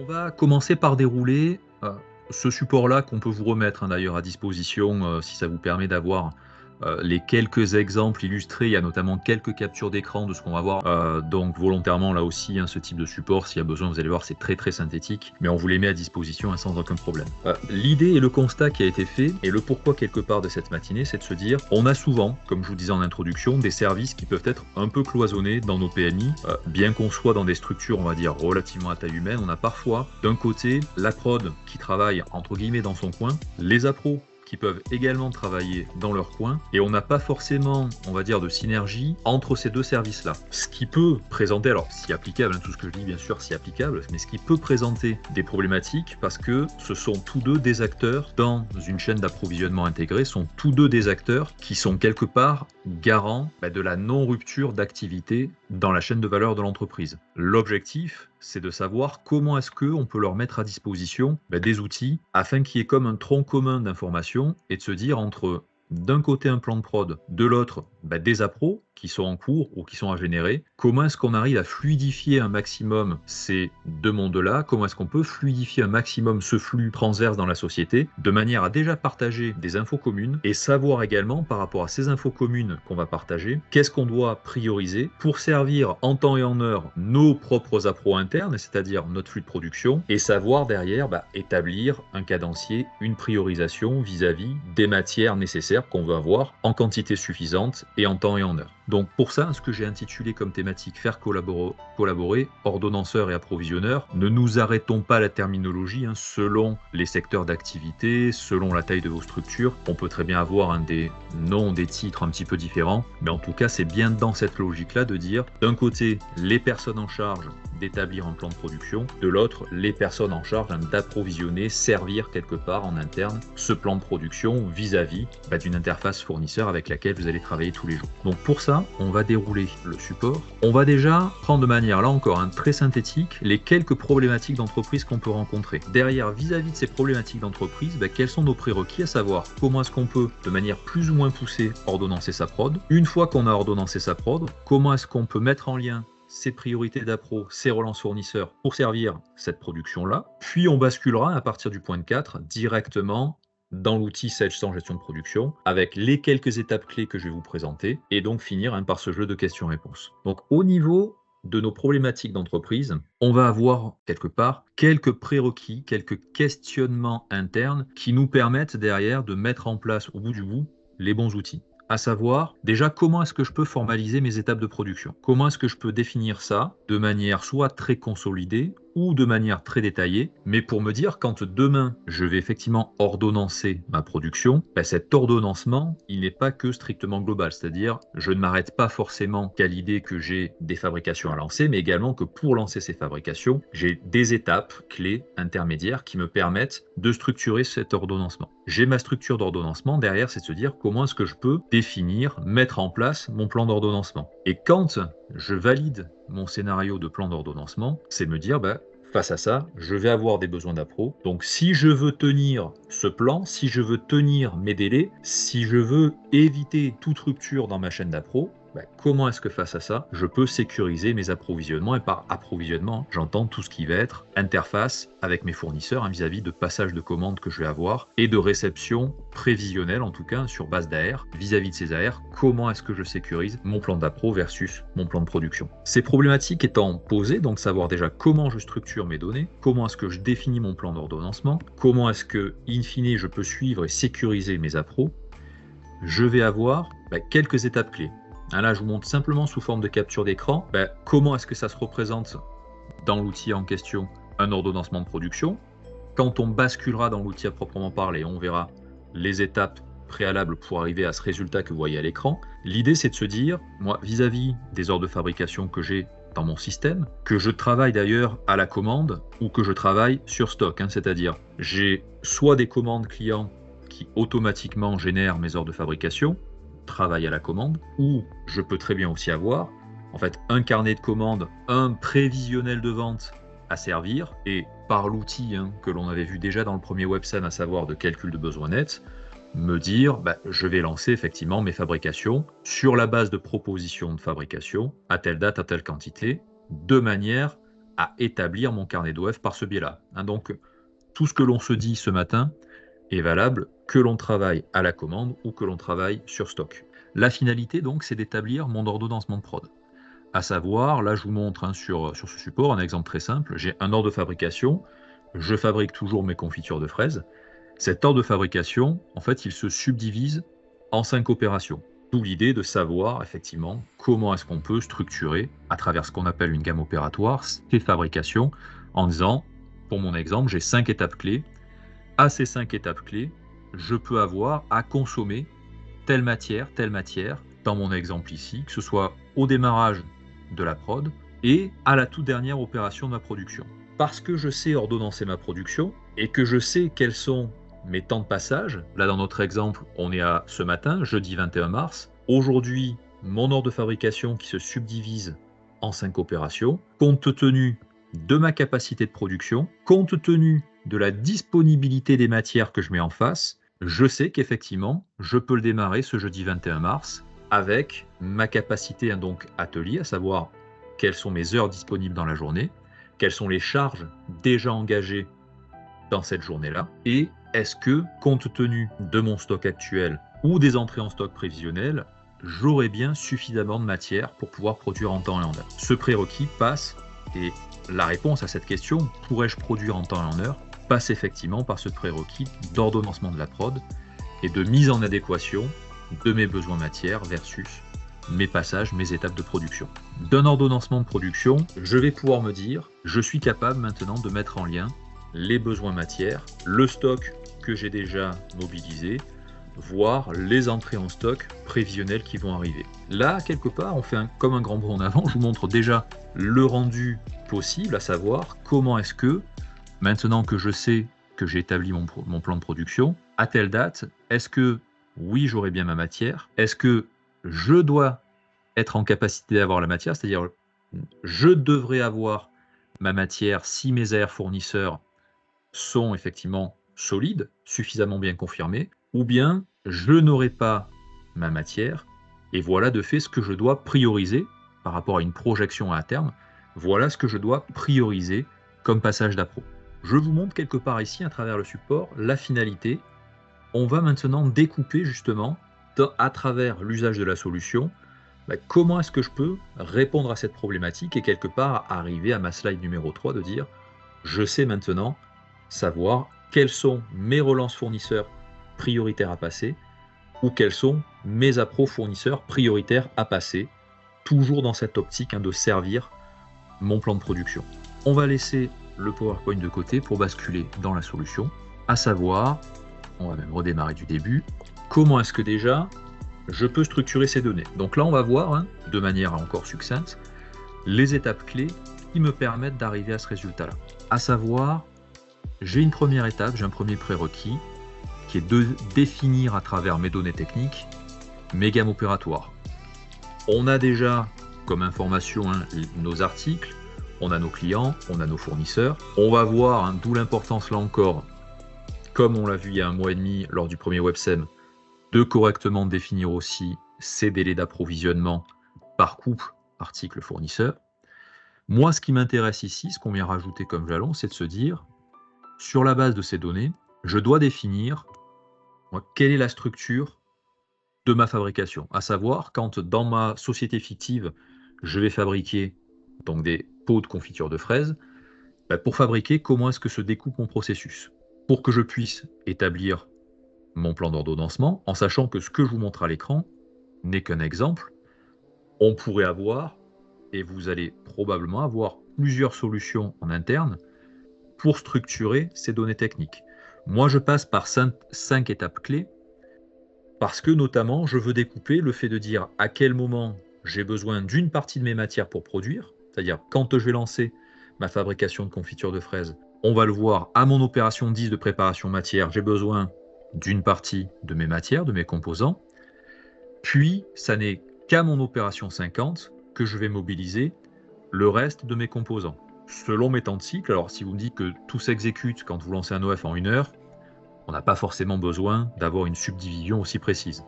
On va commencer par dérouler ce support-là qu'on peut vous remettre, hein, d'ailleurs à disposition, si ça vous permet d'avoir les quelques exemples illustrés. Il y a notamment quelques captures d'écran de ce qu'on va voir. Donc volontairement là aussi, hein, ce type de support, s'il y a besoin, vous allez voir, c'est très très synthétique, mais on vous les met à disposition, hein, sans aucun problème. L'idée et le constat qui a été fait, et le pourquoi quelque part de cette matinée, c'est de se dire, on a souvent, comme je vous disais en introduction, des services qui peuvent être un peu cloisonnés dans nos PMI. Bien qu'on soit dans des structures, on va dire, relativement à taille humaine, on a parfois d'un côté la prod qui travaille entre guillemets dans son coin, les appros qui peuvent également travailler dans leur coin, et on n'a pas forcément, on va dire, de synergie entre ces deux services-là. Ce qui peut présenter, alors si applicable, hein, tout ce que je dis bien sûr si applicable, mais ce qui peut présenter des problématiques parce que ce sont tous deux des acteurs dans une chaîne d'approvisionnement intégrée, sont tous deux des acteurs qui sont quelque part garants de la non-rupture d'activité dans la chaîne de valeur de l'entreprise. L'objectif, c'est de savoir comment est-ce qu'on peut leur mettre à disposition des outils afin qu'il y ait comme un tronc commun d'informations et de se dire entre d'un côté un plan de prod, de l'autre des appros qui sont en cours ou qui sont à générer, comment est-ce qu'on arrive à fluidifier un maximum ces deux mondes-là, comment est-ce qu'on peut fluidifier un maximum ce flux transverse dans la société, de manière à déjà partager des infos communes et savoir également par rapport à ces infos communes qu'on va partager, qu'est-ce qu'on doit prioriser pour servir en temps et en heure nos propres appros internes, c'est-à-dire notre flux de production, et savoir derrière établir un cadencier, une priorisation vis-à-vis des matières nécessaires qu'on veut avoir en quantité suffisante et en temps et en heure. Donc pour ça, ce que j'ai intitulé comme thématique faire collaborer ordonnanceurs et approvisionneurs, ne nous arrêtons pas à la terminologie, hein, selon les secteurs d'activité, selon la taille de vos structures, on peut très bien avoir des noms, des titres un petit peu différents, mais en tout cas c'est bien dans cette logique-là de dire d'un côté les personnes en charge d'établir un plan de production, de l'autre les personnes en charge d'approvisionner, servir quelque part en interne ce plan de production vis-à-vis d'une interface fournisseur avec laquelle vous allez travailler tous les jours. Donc pour ça, on va dérouler le support. On va déjà prendre de manière, là encore, très synthétique, les quelques problématiques d'entreprise qu'on peut rencontrer. Derrière, vis-à-vis de ces problématiques d'entreprise, quels sont nos prérequis, à savoir comment est-ce qu'on peut, de manière plus ou moins poussée, ordonnancer sa prod. Une fois qu'on a ordonnancé sa prod, comment est-ce qu'on peut mettre en lien ses priorités d'appro, ses relances fournisseurs pour servir cette production-là. Puis on basculera à partir du point 4 directement dans l'outil Sage100 gestion de production, avec les quelques étapes clés que je vais vous présenter, et donc finir par ce jeu de questions-réponses. Donc au niveau de nos problématiques d'entreprise, on va avoir quelque part quelques prérequis, quelques questionnements internes qui nous permettent derrière de mettre en place au bout du bout les bons outils. À savoir, déjà, comment est-ce que je peux formaliser mes étapes de production? Comment est-ce que je peux définir ça de manière soit très consolidée ou de manière très détaillée, mais pour me dire quand demain je vais effectivement ordonnancer ma production, cet ordonnancement, il n'est pas que strictement global, c'est-à-dire je ne m'arrête pas forcément qu'à l'idée que j'ai des fabrications à lancer, mais également que pour lancer ces fabrications, j'ai des étapes clés intermédiaires qui me permettent de structurer cet ordonnancement. J'ai ma structure d'ordonnancement, derrière c'est de se dire comment est-ce que je peux définir, mettre en place mon plan d'ordonnancement. Et quand je valide mon scénario de plan d'ordonnancement, c'est me dire, face à ça, je vais avoir des besoins d'appro. Donc si je veux tenir ce plan, si je veux tenir mes délais, si je veux éviter toute rupture dans ma chaîne d'appro, comment est-ce que face à ça, je peux sécuriser mes approvisionnements? Et par approvisionnement, j'entends tout ce qui va être interface avec mes fournisseurs vis-à-vis de passage de commandes que je vais avoir et de réception prévisionnelle, en tout cas sur base d'AR. Vis-à-vis de ces AR, comment est-ce que je sécurise mon plan d'appro versus mon plan de production? Ces problématiques étant posées, donc savoir déjà comment je structure mes données, comment est-ce que je définis mon plan d'ordonnancement, comment est-ce que, in fine, je peux suivre et sécuriser mes appros, je vais avoir quelques étapes clés. Là, je vous montre simplement sous forme de capture d'écran comment est-ce que ça se représente dans l'outil en question, un ordonnancement de production. Quand on basculera dans l'outil à proprement parler, on verra les étapes préalables pour arriver à ce résultat que vous voyez à l'écran. L'idée, c'est de se dire, moi, vis-à-vis des ordres de fabrication que j'ai dans mon système, que je travaille d'ailleurs à la commande ou que je travaille sur stock, c'est-à-dire j'ai soit des commandes clients qui automatiquement génèrent mes ordres de fabrication, travail à la commande, ou je peux très bien aussi avoir en fait un carnet de commandes, un prévisionnel de vente à servir, et par l'outil que l'on avait vu déjà dans le premier websam, à savoir de calcul de besoin net, me dire je vais lancer effectivement mes fabrications sur la base de propositions de fabrication à telle date, à telle quantité, de manière à établir mon carnet d'OF par ce biais-là. Hein, donc, tout ce que l'on se dit ce matin est valable que l'on travaille à la commande ou que l'on travaille sur stock. La finalité, donc, c'est d'établir mon ordonnancement de prod. À savoir, là, je vous montre hein, sur ce support un exemple très simple. J'ai un ordre de fabrication. Je fabrique toujours mes confitures de fraises. Cet ordre de fabrication, en fait, il se subdivise en 5 opérations. D'où l'idée de savoir, effectivement, comment est-ce qu'on peut structurer, à travers ce qu'on appelle une gamme opératoire, ces fabrications, en disant, pour mon exemple, j'ai 5 étapes clés. À ces 5 étapes clés, je peux avoir à consommer telle matière, dans mon exemple ici, que ce soit au démarrage de la prod et à la toute dernière opération de ma production. Parce que je sais ordonnancer ma production et que je sais quels sont mes temps de passage, là dans notre exemple, on est à ce matin, jeudi 21 mars. Aujourd'hui, mon ordre de fabrication qui se subdivise en 5 opérations, compte tenu de ma capacité de production, compte tenu de la disponibilité des matières que je mets en face, je sais qu'effectivement, je peux le démarrer ce jeudi 21 mars avec ma capacité donc atelier, à savoir quelles sont mes heures disponibles dans la journée, quelles sont les charges déjà engagées dans cette journée-là, et est-ce que, compte tenu de mon stock actuel ou des entrées en stock prévisionnelles, j'aurai bien suffisamment de matière pour pouvoir produire en temps et en heure. Ce prérequis passe, et la réponse à cette question, pourrais-je produire en temps et en heure, passe effectivement par ce prérequis d'ordonnancement de la prod et de mise en adéquation de mes besoins matière versus mes passages, mes étapes de production. D'un ordonnancement de production, je vais pouvoir me dire, je suis capable maintenant de mettre en lien les besoins matière, le stock que j'ai déjà mobilisé, voire les entrées en stock prévisionnelles qui vont arriver. Là, quelque part, on fait comme un grand bond en avant. Je vous montre déjà le rendu possible, à savoir comment est-ce que, maintenant que je sais que j'ai établi mon plan de production, à telle date, est-ce que, oui, j'aurai bien ma matière? Est-ce que je dois être en capacité d'avoir la matière? C'est-à-dire, je devrais avoir ma matière si mes AR fournisseurs sont effectivement solides, suffisamment bien confirmés, ou bien je n'aurai pas ma matière, et voilà de fait ce que je dois prioriser par rapport à une projection à terme, voilà ce que je dois prioriser comme passage d'appro. Je vous montre quelque part ici, à travers le support, la finalité. On va maintenant découper justement, à travers l'usage de la solution, comment est-ce que je peux répondre à cette problématique et quelque part arriver à ma slide numéro 3 de dire, je sais maintenant savoir quelles sont mes relances fournisseurs prioritaires à passer ou quels sont mes appros fournisseurs prioritaires à passer, toujours dans cette optique de servir mon plan de production. On va laisser le PowerPoint de côté pour basculer dans la solution, à savoir, on va même redémarrer du début, comment est-ce que déjà je peux structurer ces données. Donc là, on va voir, de manière encore succincte, les étapes clés qui me permettent d'arriver à ce résultat-là. À savoir, j'ai une première étape, j'ai un premier prérequis, qui est de définir à travers mes données techniques mes gammes opératoires. On a déjà comme information nos articles, on a nos clients, on a nos fournisseurs. On va voir, d'où l'importance là encore, comme on l'a vu il y a 1 mois et demi lors du premier WebSem, de correctement définir aussi ces délais d'approvisionnement par couple article-fournisseur. Moi, ce qui m'intéresse ici, ce qu'on vient rajouter comme jalon, c'est de se dire, sur la base de ces données, je dois définir quelle est la structure de ma fabrication. À savoir, quand dans ma société fictive, je vais fabriquer donc des pots de confiture de fraises, pour fabriquer, comment est-ce que se découpe mon processus? Pour que je puisse établir mon plan d'ordonnancement, en sachant que ce que je vous montre à l'écran n'est qu'un exemple, on pourrait avoir, et vous allez probablement avoir plusieurs solutions en interne pour structurer ces données techniques. Moi, je passe par 5 étapes clés parce que notamment, je veux découper le fait de dire à quel moment j'ai besoin d'une partie de mes matières pour produire, c'est-à-dire quand je vais lancer ma fabrication de confiture de fraises, on va le voir à mon opération 10 de préparation matière, j'ai besoin d'une partie de mes matières, de mes composants, puis ça n'est qu'à mon opération 50 que je vais mobiliser le reste de mes composants. Selon mes temps de cycle, alors si vous me dites que tout s'exécute quand vous lancez un OF en 1 heure, on n'a pas forcément besoin d'avoir une subdivision aussi précise.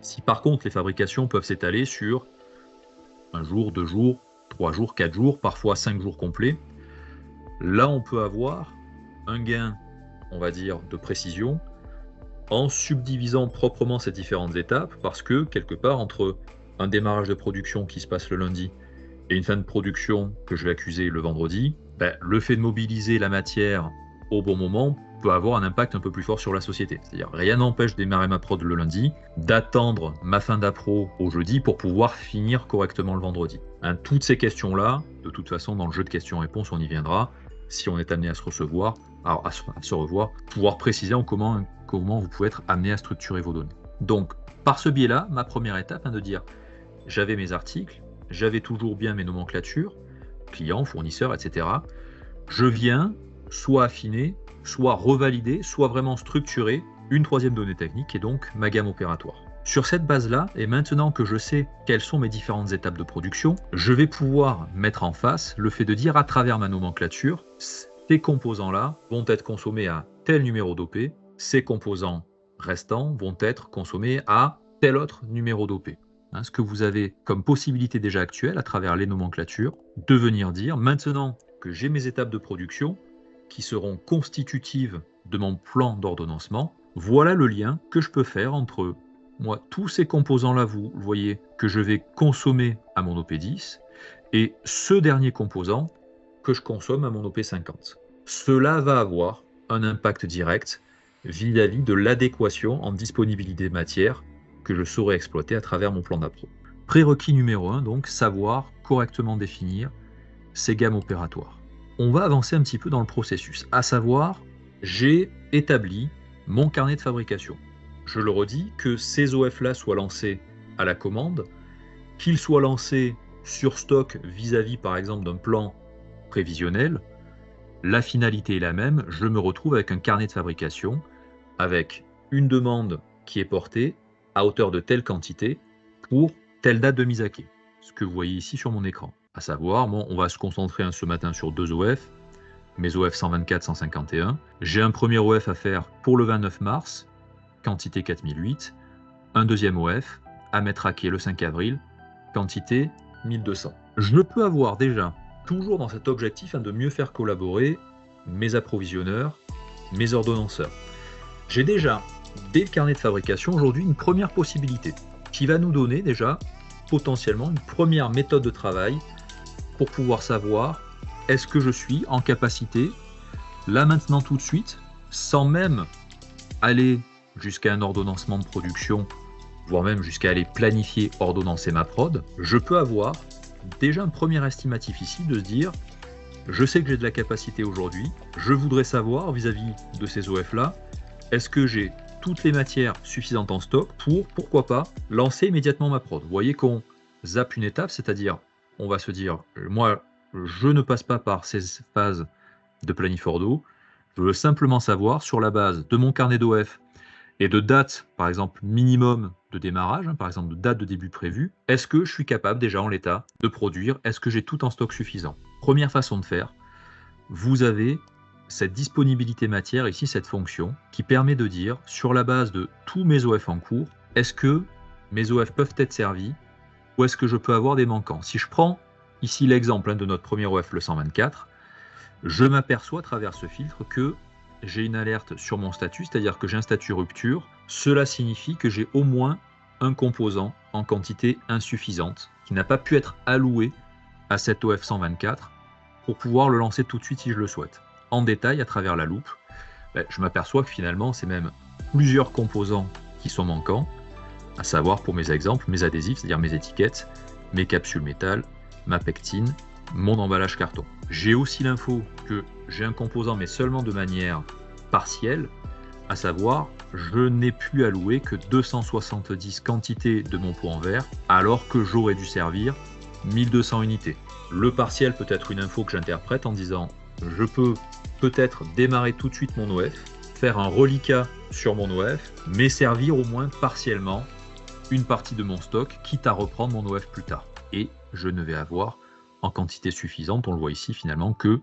Si par contre les fabrications peuvent s'étaler sur 1 jour, 2 jours, 3 jours, 4 jours, parfois 5 jours complets. Là, on peut avoir un gain, on va dire, de précision en subdivisant proprement ces différentes étapes, parce que quelque part, entre un démarrage de production qui se passe le lundi et une fin de production que je vais accuser le vendredi, le fait de mobiliser la matière au bon moment peut avoir un impact un peu plus fort sur la société. C'est-à-dire, rien n'empêche de démarrer ma prod le lundi, d'attendre ma fin d'appro au jeudi pour pouvoir finir correctement le vendredi. Toutes ces questions-là, de toute façon, dans le jeu de questions-réponses, on y viendra, si on est amené à se recevoir, à se revoir, pouvoir préciser comment vous pouvez être amené à structurer vos données. Donc, par ce biais-là, ma première étape, de dire, j'avais mes articles, j'avais toujours bien mes nomenclatures, clients, fournisseurs, etc. Je viens soit affiner, soit revalider, soit vraiment structurer une troisième donnée technique, qui est donc ma gamme opératoire. Sur cette base-là, et maintenant que je sais quelles sont mes différentes étapes de production, je vais pouvoir mettre en face le fait de dire à travers ma nomenclature, ces composants-là vont être consommés à tel numéro d'OP, ces composants restants vont être consommés à tel autre numéro d'OP. Ce que vous avez comme possibilité déjà actuelle à travers les nomenclatures, de venir dire, maintenant que j'ai mes étapes de production qui seront constitutives de mon plan d'ordonnancement, voilà le lien que je peux faire entre moi, tous ces composants-là, vous voyez, que je vais consommer à mon OP10, et ce dernier composant que je consomme à mon OP50. Cela va avoir un impact direct vis-à-vis de l'adéquation en disponibilité de matière que je saurai exploiter à travers mon plan d'appro. Prérequis numéro 1, donc, savoir correctement définir ces gammes opératoires. On va avancer un petit peu dans le processus, à savoir, j'ai établi mon carnet de fabrication. Je le redis, que ces OF-là soient lancés à la commande, qu'ils soient lancés sur stock vis-à-vis, par exemple, d'un plan prévisionnel, la finalité est la même, je me retrouve avec un carnet de fabrication, avec une demande qui est portée à hauteur de telle quantité pour telle date de mise à quai. Ce que vous voyez ici sur mon écran. À savoir, on va se concentrer ce matin sur 2 OF, mes OF 124, 151. J'ai un premier OF à faire pour le 29 mars, quantité 4008. Un deuxième OF à mettre à quai le 5 avril, quantité 1200. Je peux avoir déjà, toujours dans cet objectif, de mieux faire collaborer mes approvisionneurs, mes ordonnanceurs. J'ai déjà, dès le carnet de fabrication, aujourd'hui, une première possibilité qui va nous donner déjà potentiellement une première méthode de travail pour pouvoir savoir est-ce que je suis en capacité, là maintenant tout de suite, sans même aller jusqu'à un ordonnancement de production, voire même jusqu'à aller planifier, ordonnancer ma prod, je peux avoir déjà un premier estimatif ici de se dire je sais que j'ai de la capacité aujourd'hui, je voudrais savoir vis-à-vis de ces OF-là, est-ce que j'ai toutes les matières suffisantes en stock pour, pourquoi pas, lancer immédiatement ma prod. Vous voyez qu'on zappe une étape, c'est-à-dire, on va se dire, moi, je ne passe pas par ces phases de planif ordo, je veux simplement savoir, sur la base de mon carnet d'OF et de date, par exemple, minimum de démarrage, par exemple, de date de début prévue, est-ce que je suis capable déjà en l'état de produire, est-ce que j'ai tout en stock suffisant? Première façon de faire, vous avez cette disponibilité matière, ici cette fonction, qui permet de dire, sur la base de tous mes OF en cours, est-ce que mes OF peuvent être servis ou est-ce que je peux avoir des manquants? Si je prends ici l'exemple de notre premier OF, le 124, je m'aperçois à travers ce filtre que j'ai une alerte sur mon statut, c'est-à-dire que j'ai un statut rupture. Cela signifie que j'ai au moins un composant en quantité insuffisante qui n'a pas pu être alloué à cet OF 124 pour pouvoir le lancer tout de suite si je le souhaite. En détail, à travers la loupe, je m'aperçois que finalement, c'est même plusieurs composants qui sont manquants, à savoir pour mes exemples, mes adhésifs, c'est-à-dire mes étiquettes, mes capsules métal, ma pectine, mon emballage carton. J'ai aussi l'info que j'ai un composant, mais seulement de manière partielle, à savoir, je n'ai pu allouer que 270 quantités de mon pot en verre, alors que j'aurais dû servir 1200 unités. Le partiel peut être une info que j'interprète en disant, je peux peut-être démarrer tout de suite mon OF, faire un reliquat sur mon OF, mais servir au moins partiellement une partie de mon stock, quitte à reprendre mon OF plus tard. Et je ne vais avoir en quantité suffisante, on le voit ici finalement, que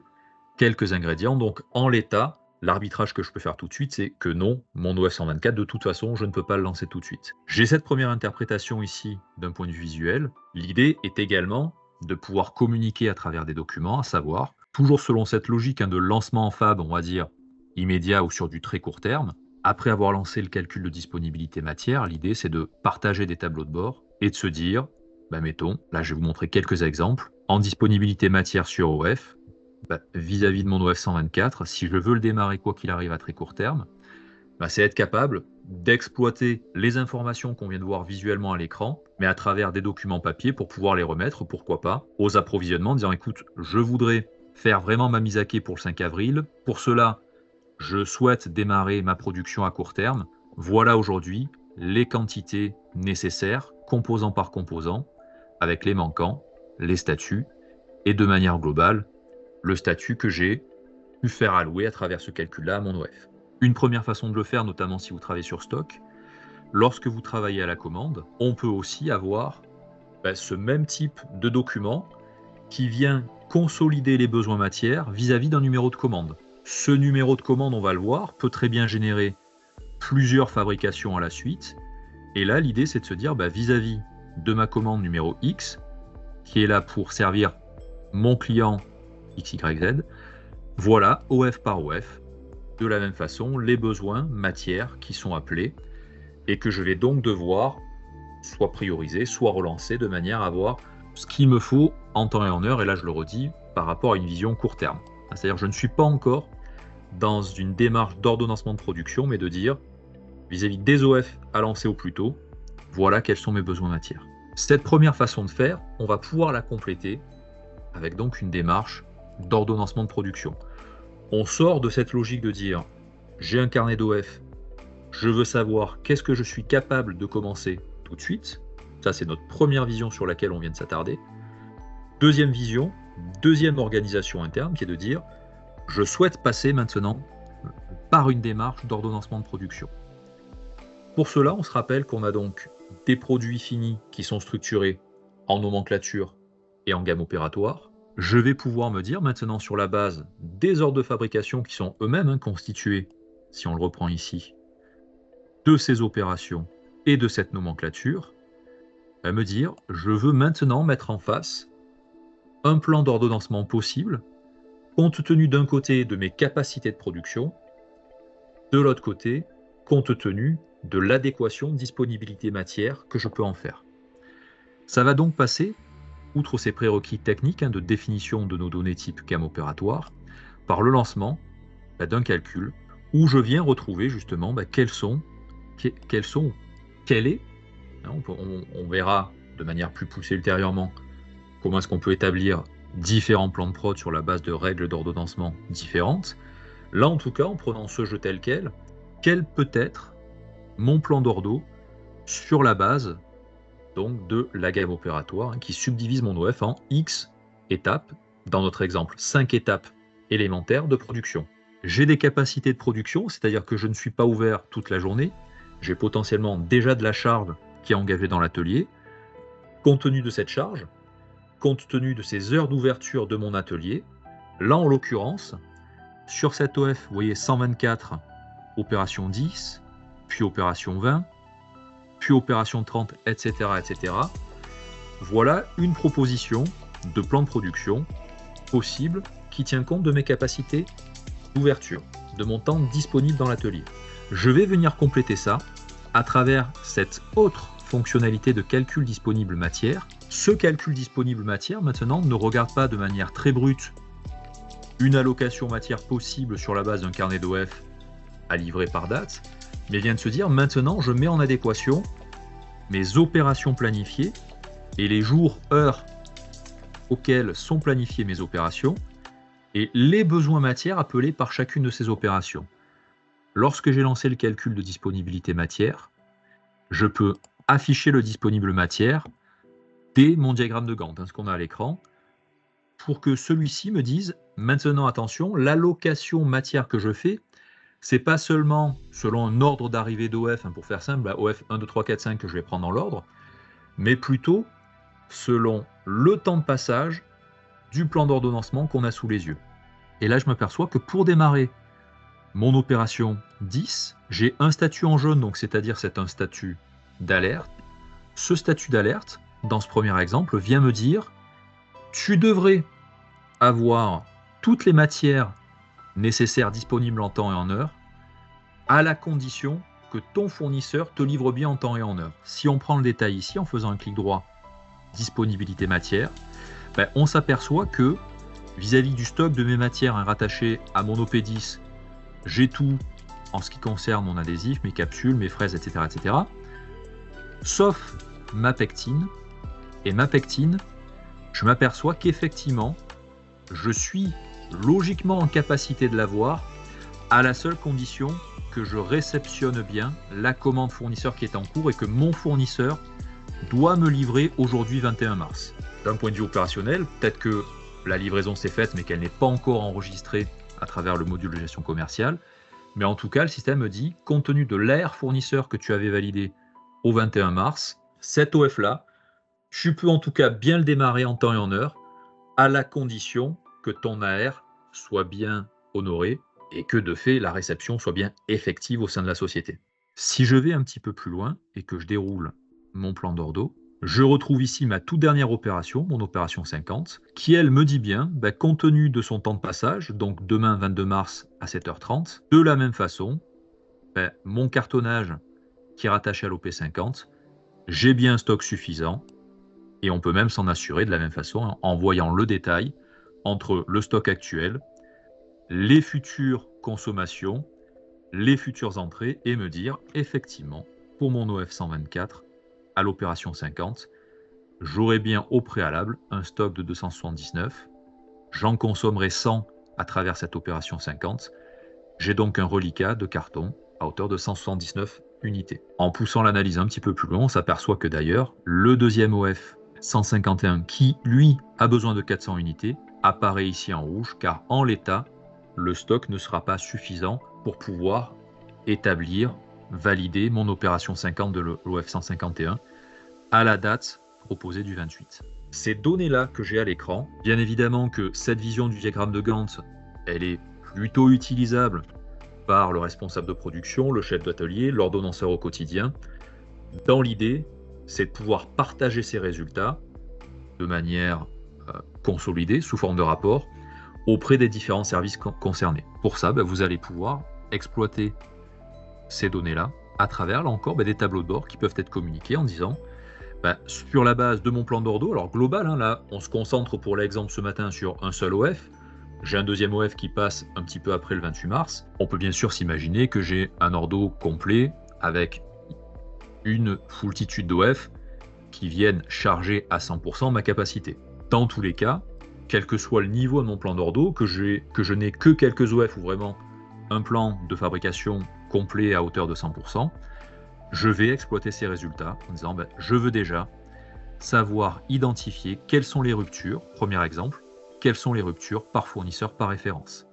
quelques ingrédients. Donc en l'état, l'arbitrage que je peux faire tout de suite, c'est que non, mon OF 124, de toute façon, je ne peux pas le lancer tout de suite. J'ai cette première interprétation ici d'un point de vue visuel. L'idée est également, de pouvoir communiquer à travers des documents, à savoir, toujours selon cette logique de lancement en fab, on va dire immédiat ou sur du très court terme. Après avoir lancé le calcul de disponibilité matière, l'idée c'est de partager des tableaux de bord et de se dire, mettons, là je vais vous montrer quelques exemples, en disponibilité matière sur OF, vis-à-vis de mon OF 124, si je veux le démarrer quoi qu'il arrive à très court terme, c'est être capable d'exploiter les informations qu'on vient de voir visuellement à l'écran, mais à travers des documents papier pour pouvoir les remettre, pourquoi pas, aux approvisionnements, en disant écoute, je voudrais faire vraiment ma mise à quai pour le 5 avril. Pour cela, je souhaite démarrer ma production à court terme. Voilà aujourd'hui les quantités nécessaires, composant par composant, avec les manquants, les statuts, et de manière globale, le statut que j'ai pu faire allouer à travers ce calcul-là à mon OF. Une première façon de le faire, notamment si vous travaillez sur stock, lorsque vous travaillez à la commande, on peut aussi avoir ce même type de document qui vient consolider les besoins matières vis-à-vis d'un numéro de commande. Ce numéro de commande, on va le voir, peut très bien générer plusieurs fabrications à la suite. Et là, l'idée, c'est de se dire, vis-à-vis de ma commande numéro X, qui est là pour servir mon client XYZ, voilà, OF par OF, de la même façon, les besoins matières qui sont appelés et que je vais donc devoir soit prioriser, soit relancer de manière à avoir ce qu'il me faut en temps et en heure. Et là, je le redis, par rapport à une vision court terme. C'est-à-dire que je ne suis pas encore dans une démarche d'ordonnancement de production, mais de dire, vis-à-vis des OF à lancer au plus tôt, voilà quels sont mes besoins matières. Cette première façon de faire, on va pouvoir la compléter avec donc une démarche d'ordonnancement de production. On sort de cette logique de dire, j'ai un carnet d'OF, je veux savoir qu'est-ce que je suis capable de commencer tout de suite. Ça, c'est notre première vision sur laquelle on vient de s'attarder. Deuxième vision, deuxième organisation interne qui est de dire, je souhaite passer maintenant par une démarche d'ordonnancement de production. Pour cela, on se rappelle qu'on a donc des produits finis qui sont structurés en nomenclature et en gamme opératoire. Je vais pouvoir me dire maintenant sur la base des ordres de fabrication qui sont eux-mêmes constitués, si on le reprend ici, de ces opérations et de cette nomenclature, me dire je veux maintenant mettre en face un plan d'ordonnancement possible compte tenu d'un côté de mes capacités de production, de l'autre côté, compte tenu de l'adéquation disponibilité matière que je peux en faire. Ça va donc passer, outre ces prérequis techniques de définition de nos données type gamme opératoire, par le lancement d'un calcul où je viens retrouver justement quel est, on verra de manière plus poussée ultérieurement comment est-ce qu'on peut établir différents plans de prod sur la base de règles d'ordonnancement différentes. Là, en tout cas, en prenant ce jeu tel quel peut être mon plan d'ordo sur la base donc de la gamme opératoire qui subdivise mon OF en X étapes, dans notre exemple 5 étapes élémentaires de production. J'ai des capacités de production, c'est-à-dire que je ne suis pas ouvert toute la journée, j'ai potentiellement déjà de la charge qui est engagée dans l'atelier. Compte tenu de cette charge, compte tenu de ces heures d'ouverture de mon atelier, là en l'occurrence, sur cet OF, vous voyez 124, opération 10, puis opération 20, puis opération 30, etc., etc. Voilà une proposition de plan de production possible qui tient compte de mes capacités d'ouverture, de mon temps disponible dans l'atelier. Je vais venir compléter ça à travers cette autre fonctionnalité de calcul disponible matière. Ce calcul disponible matière, maintenant, ne regarde pas de manière très brute une allocation matière possible sur la base d'un carnet d'OF à livrer par date, mais vient de se dire, maintenant, je mets en adéquation mes opérations planifiées et les jours, heures auxquels sont planifiées mes opérations et les besoins matière appelés par chacune de ces opérations. Lorsque j'ai lancé le calcul de disponibilité matière, je peux afficher le disponible matière dès mon diagramme de Gantt, ce qu'on a à l'écran, pour que celui-ci me dise, maintenant attention, l'allocation matière que je fais, c'est pas seulement selon un ordre d'arrivée d'OF, pour faire simple, OF 1, 2, 3, 4, 5 que je vais prendre dans l'ordre, mais plutôt selon le temps de passage du plan d'ordonnancement qu'on a sous les yeux. Et là, je m'aperçois que pour démarrer mon opération 10, j'ai un statut en jaune, donc c'est-à-dire c'est un statut d'alerte. Ce statut d'alerte, dans ce premier exemple, vient me dire Tu devrais avoir toutes les matières nécessaires disponibles en temps et en heure, à la condition que ton fournisseur te livre bien en temps et en heure. Si on prend le détail ici, en faisant un clic droit, disponibilité matière, ben, on s'aperçoit que vis-à-vis du stock de mes matières rattachées à mon OP10, j'ai tout en ce qui concerne mon adhésif, mes capsules, mes fraises, etc., etc., sauf ma pectine. Et ma pectine, je m'aperçois qu'effectivement, je suis logiquement en capacité de l'avoir à la seule condition que je réceptionne bien la commande fournisseur qui est en cours et que mon fournisseur doit me livrer aujourd'hui 21 mars. D'un point de vue opérationnel, peut-être que la livraison s'est faite mais qu'elle n'est pas encore enregistrée à travers le module de gestion commerciale. Mais en tout cas, le système me dit, compte tenu de l'AR fournisseur que tu avais validé au 21 mars, cet OF-là, tu peux en tout cas bien le démarrer en temps et en heure, à la condition que ton AR soit bien honoré et que de fait la réception soit bien effective au sein de la société. Si je vais un petit peu plus loin et que je déroule mon plan d'ordo, je retrouve ici ma toute dernière opération, mon opération 50, qui elle me dit bien, compte tenu de son temps de passage, donc demain 22 mars à 7h30, de la même façon, mon cartonnage qui est rattaché à l'OP50, j'ai bien un stock suffisant, et on peut même s'en assurer de la même façon en voyant le détail entre le stock actuel, les futures consommations, les futures entrées, et me dire effectivement, pour mon OF 124, à l'opération 50, j'aurai bien au préalable un stock de 279, j'en consommerai 100 à travers cette opération 50, j'ai donc un reliquat de carton à hauteur de 179 unités. En poussant l'analyse un petit peu plus loin, on s'aperçoit que d'ailleurs, le deuxième OF 151, qui lui a besoin de 400 unités, apparaît ici en rouge, car en l'état, le stock ne sera pas suffisant pour pouvoir établir, valider mon opération 50 de l'OF 151 à la date proposée du 28. Ces données-là que j'ai à l'écran, bien évidemment que cette vision du diagramme de Gantt, elle est plutôt utilisable par le responsable de production, le chef d'atelier, l'ordonnanceur au quotidien. Dans l'idée, c'est de pouvoir partager ces résultats de manière consolidée, sous forme de rapport, auprès des différents services concernés. Pour ça, vous allez pouvoir exploiter ces données-là à travers, là encore, des tableaux de bord qui peuvent être communiqués en disant, sur la base de mon plan d'ordo, alors global, là, on se concentre pour l'exemple ce matin sur un seul OF, j'ai un deuxième OF qui passe un petit peu après le 28 mars, on peut bien sûr s'imaginer que j'ai un ordo complet avec une foultitude d'OF qui viennent charger à 100% ma capacité. Dans tous les cas, quel que soit le niveau de mon plan d'ordo, que je n'ai que quelques OF ou vraiment un plan de fabrication complet à hauteur de 100%, je vais exploiter ces résultats en disant je veux déjà savoir identifier quelles sont les ruptures, premier exemple, quelles sont les ruptures par fournisseur par référence.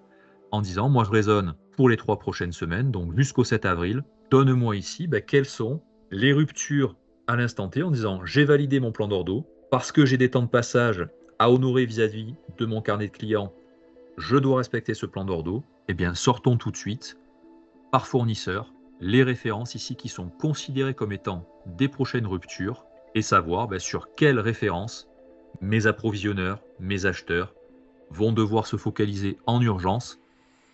En disant, moi je raisonne pour les 3 prochaines semaines, donc jusqu'au 7 avril, donne-moi ici quelles sont les ruptures à l'instant T en disant, j'ai validé mon plan d'ordo, parce que j'ai des temps de passage à honorer vis-à-vis de mon carnet de clients, je dois respecter ce plan d'ordo, eh bien sortons tout de suite, par fournisseur, les références ici qui sont considérées comme étant des prochaines ruptures, et savoir sur quelles références mes approvisionneurs, mes acheteurs vont devoir se focaliser en urgence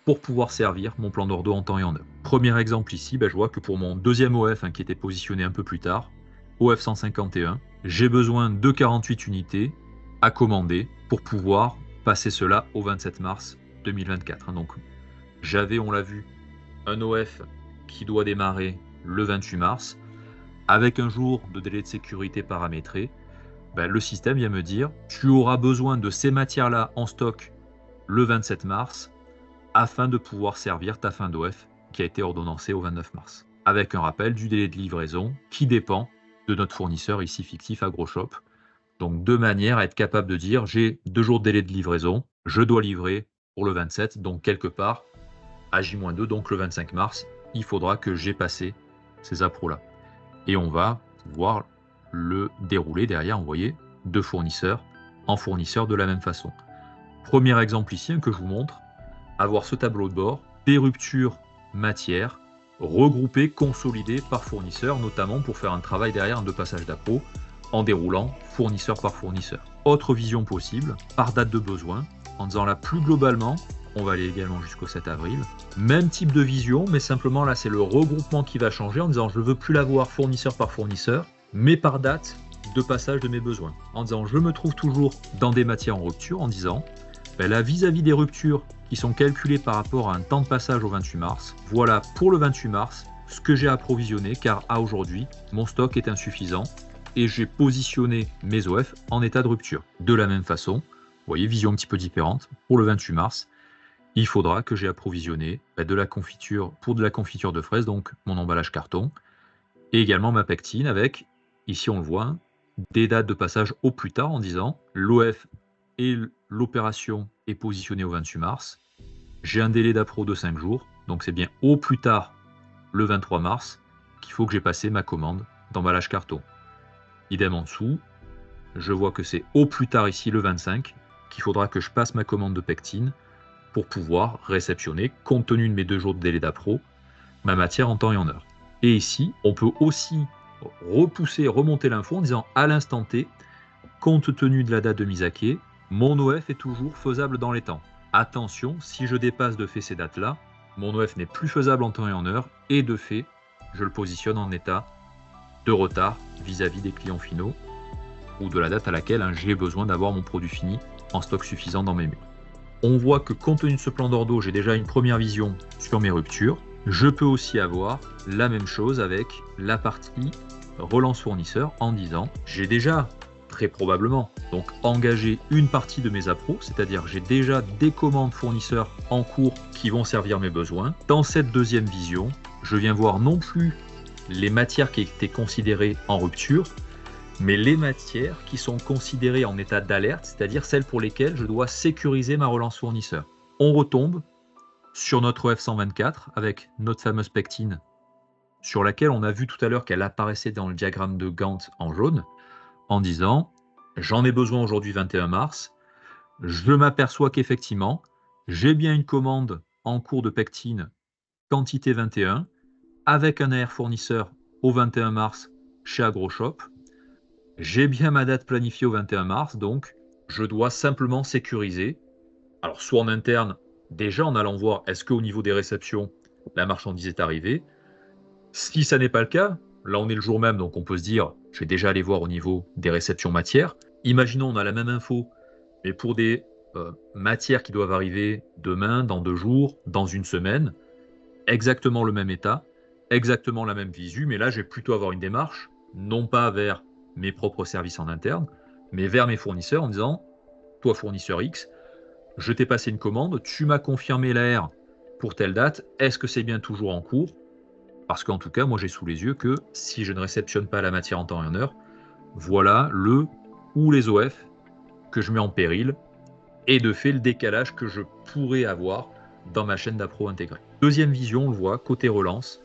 pour pouvoir servir mon plan d'ordo en temps et en heure. Premier exemple ici, je vois que pour mon deuxième OF qui était positionné un peu plus tard, OF 151, j'ai besoin de 48 unités à commander pour pouvoir passer cela au 27 mars 2024. Donc j'avais, on l'a vu, un OF qui doit démarrer le 28 mars avec un jour de délai de sécurité paramétré. Le système vient me dire, tu auras besoin de ces matières-là en stock le 27 mars afin de pouvoir servir ta fin d'OF qui a été ordonnancée au 29 mars. Avec un rappel du délai de livraison qui dépend de notre fournisseur ici fictif AgroShop. Donc de manière à être capable de dire, j'ai 2 jours de délai de livraison, je dois livrer pour le 27, donc quelque part, à J-2, donc le 25 mars, il faudra que j'ai passé ces appros-là. Et on va pouvoir le dérouler derrière, vous voyez, de fournisseur en fournisseur de la même façon. Premier exemple ici que je vous montre, avoir ce tableau de bord, des ruptures matières, regroupées, consolidées par fournisseur, notamment pour faire un travail derrière de passage d'appro, en déroulant fournisseur par fournisseur. Autre vision possible, par date de besoin, en disant là plus globalement, on va aller également jusqu'au 7 avril. Même type de vision, mais simplement là c'est le regroupement qui va changer en disant je ne veux plus l'avoir fournisseur par fournisseur, mais par date de passage de mes besoins. En disant je me trouve toujours dans des matières en rupture, en disant là vis-à-vis des ruptures qui sont calculées par rapport à un temps de passage au 28 mars, voilà pour le 28 mars ce que j'ai approvisionné car à aujourd'hui mon stock est insuffisant et j'ai positionné mes OF en état de rupture. De la même façon, vous voyez, vision un petit peu différente, pour le 28 mars, il faudra que j'ai approvisionné de la confiture pour de la confiture de fraises, donc mon emballage carton, et également ma pectine avec, ici on le voit, des dates de passage au plus tard en disant l'OF et l'opération est positionnée au 28 mars, j'ai un délai d'appro de 5 jours, donc c'est bien au plus tard le 23 mars qu'il faut que j'ai passé ma commande d'emballage carton. Idem en dessous, je vois que c'est au plus tard ici le 25 qu'il faudra que je passe ma commande de pectine pour pouvoir réceptionner, compte tenu de mes 2 jours de délai d'appro, ma matière en temps et en heure. Et ici, on peut aussi repousser, remonter l'info en disant à l'instant T, compte tenu de la date de mise à quai, mon OF est toujours faisable dans les temps. Attention, si je dépasse de fait ces dates-là, mon OF n'est plus faisable en temps et en heure, et de fait, je le positionne en état de retard vis-à-vis des clients finaux ou de la date à laquelle j'ai besoin d'avoir mon produit fini en stock suffisant dans mes murs. On voit que compte tenu de ce plan d'ordo, j'ai déjà une première vision sur mes ruptures. Je peux aussi avoir la même chose avec la partie relance fournisseur en disant j'ai déjà très probablement donc engagé une partie de mes appros, c'est-à-dire j'ai déjà des commandes fournisseurs en cours qui vont servir mes besoins. Dans cette deuxième vision, je viens voir non plus les matières qui étaient considérées en rupture, mais les matières qui sont considérées en état d'alerte, c'est-à-dire celles pour lesquelles je dois sécuriser ma relance fournisseur. On retombe sur notre F124 avec notre fameuse pectine sur laquelle on a vu tout à l'heure qu'elle apparaissait dans le diagramme de Gantt en jaune, en disant j'en ai besoin aujourd'hui 21 mars, je m'aperçois qu'effectivement j'ai bien une commande en cours de pectine quantité 21 avec un AR fournisseur au 21 mars chez AgroShop. J'ai bien ma date planifiée au 21 mars, donc je dois simplement sécuriser. Alors soit en interne, déjà en allant voir est-ce qu'au niveau des réceptions, la marchandise est arrivée. Si ça n'est pas le cas, là on est le jour même, donc on peut se dire, je vais déjà aller voir au niveau des réceptions matières. Imaginons on a la même info, mais pour des matières qui doivent arriver demain, dans 2 jours, dans 1 semaine, exactement le même état, exactement la même visu, mais là je vais plutôt avoir une démarche, non pas vers mes propres services en interne, mais vers mes fournisseurs en disant, toi fournisseur X, je t'ai passé une commande, tu m'as confirmé l'AR pour telle date, est-ce que c'est bien toujours en cours? Parce qu'en tout cas, moi j'ai sous les yeux que si je ne réceptionne pas la matière en temps et en heure, voilà le ou les OF que je mets en péril et de fait le décalage que je pourrais avoir dans ma chaîne d'appro intégrée. Deuxième vision, on le voit, côté relance,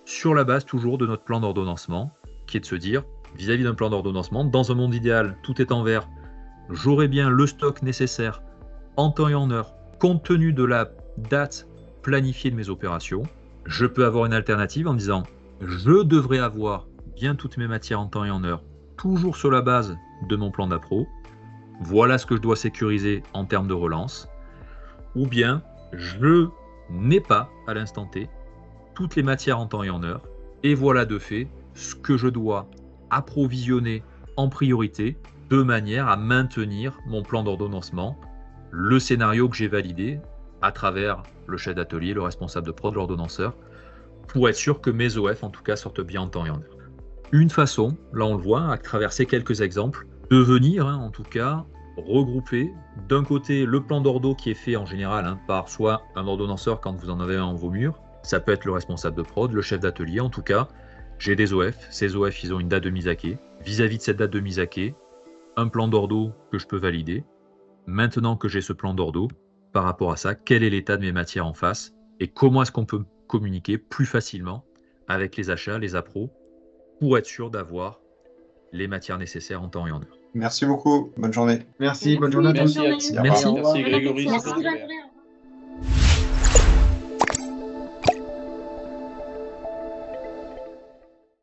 sur la base toujours de notre plan d'ordonnancement, qui est de se dire, vis-à-vis d'un plan d'ordonnancement, dans un monde idéal, tout est en vert, j'aurai bien le stock nécessaire en temps et en heure, compte tenu de la date planifiée de mes opérations. Je peux avoir une alternative en disant, je devrais avoir bien toutes mes matières en temps et en heure, toujours sur la base de mon plan d'appro. Voilà ce que je dois sécuriser en termes de relance. Ou bien, je n'ai pas, à l'instant T, toutes les matières en temps et en heure. Et voilà de fait ce que je dois approvisionner en priorité de manière à maintenir mon plan d'ordonnancement, le scénario que j'ai validé à travers le chef d'atelier, le responsable de prod, l'ordonnanceur, pour être sûr que mes OF en tout cas sortent bien en temps et en heure. Une façon, là on le voit, à travers ces quelques exemples, de venir en tout cas regrouper d'un côté le plan d'ordo qui est fait en général par soit un ordonnanceur quand vous en avez un en vos murs, ça peut être le responsable de prod, le chef d'atelier, en tout cas, j'ai des OF, ces OF ils ont une date de mise à quai, vis-à-vis de cette date de mise à quai, un plan d'ordo que je peux valider. Maintenant que j'ai ce plan d'ordo, par rapport à ça, quel est l'état de mes matières en face et comment est-ce qu'on peut communiquer plus facilement avec les achats, les appros, pour être sûr d'avoir les matières nécessaires en temps et en heure. Merci beaucoup, bonne journée. Merci, bonne journée à tous. Merci, Merci. Grégory. Merci, Valérie.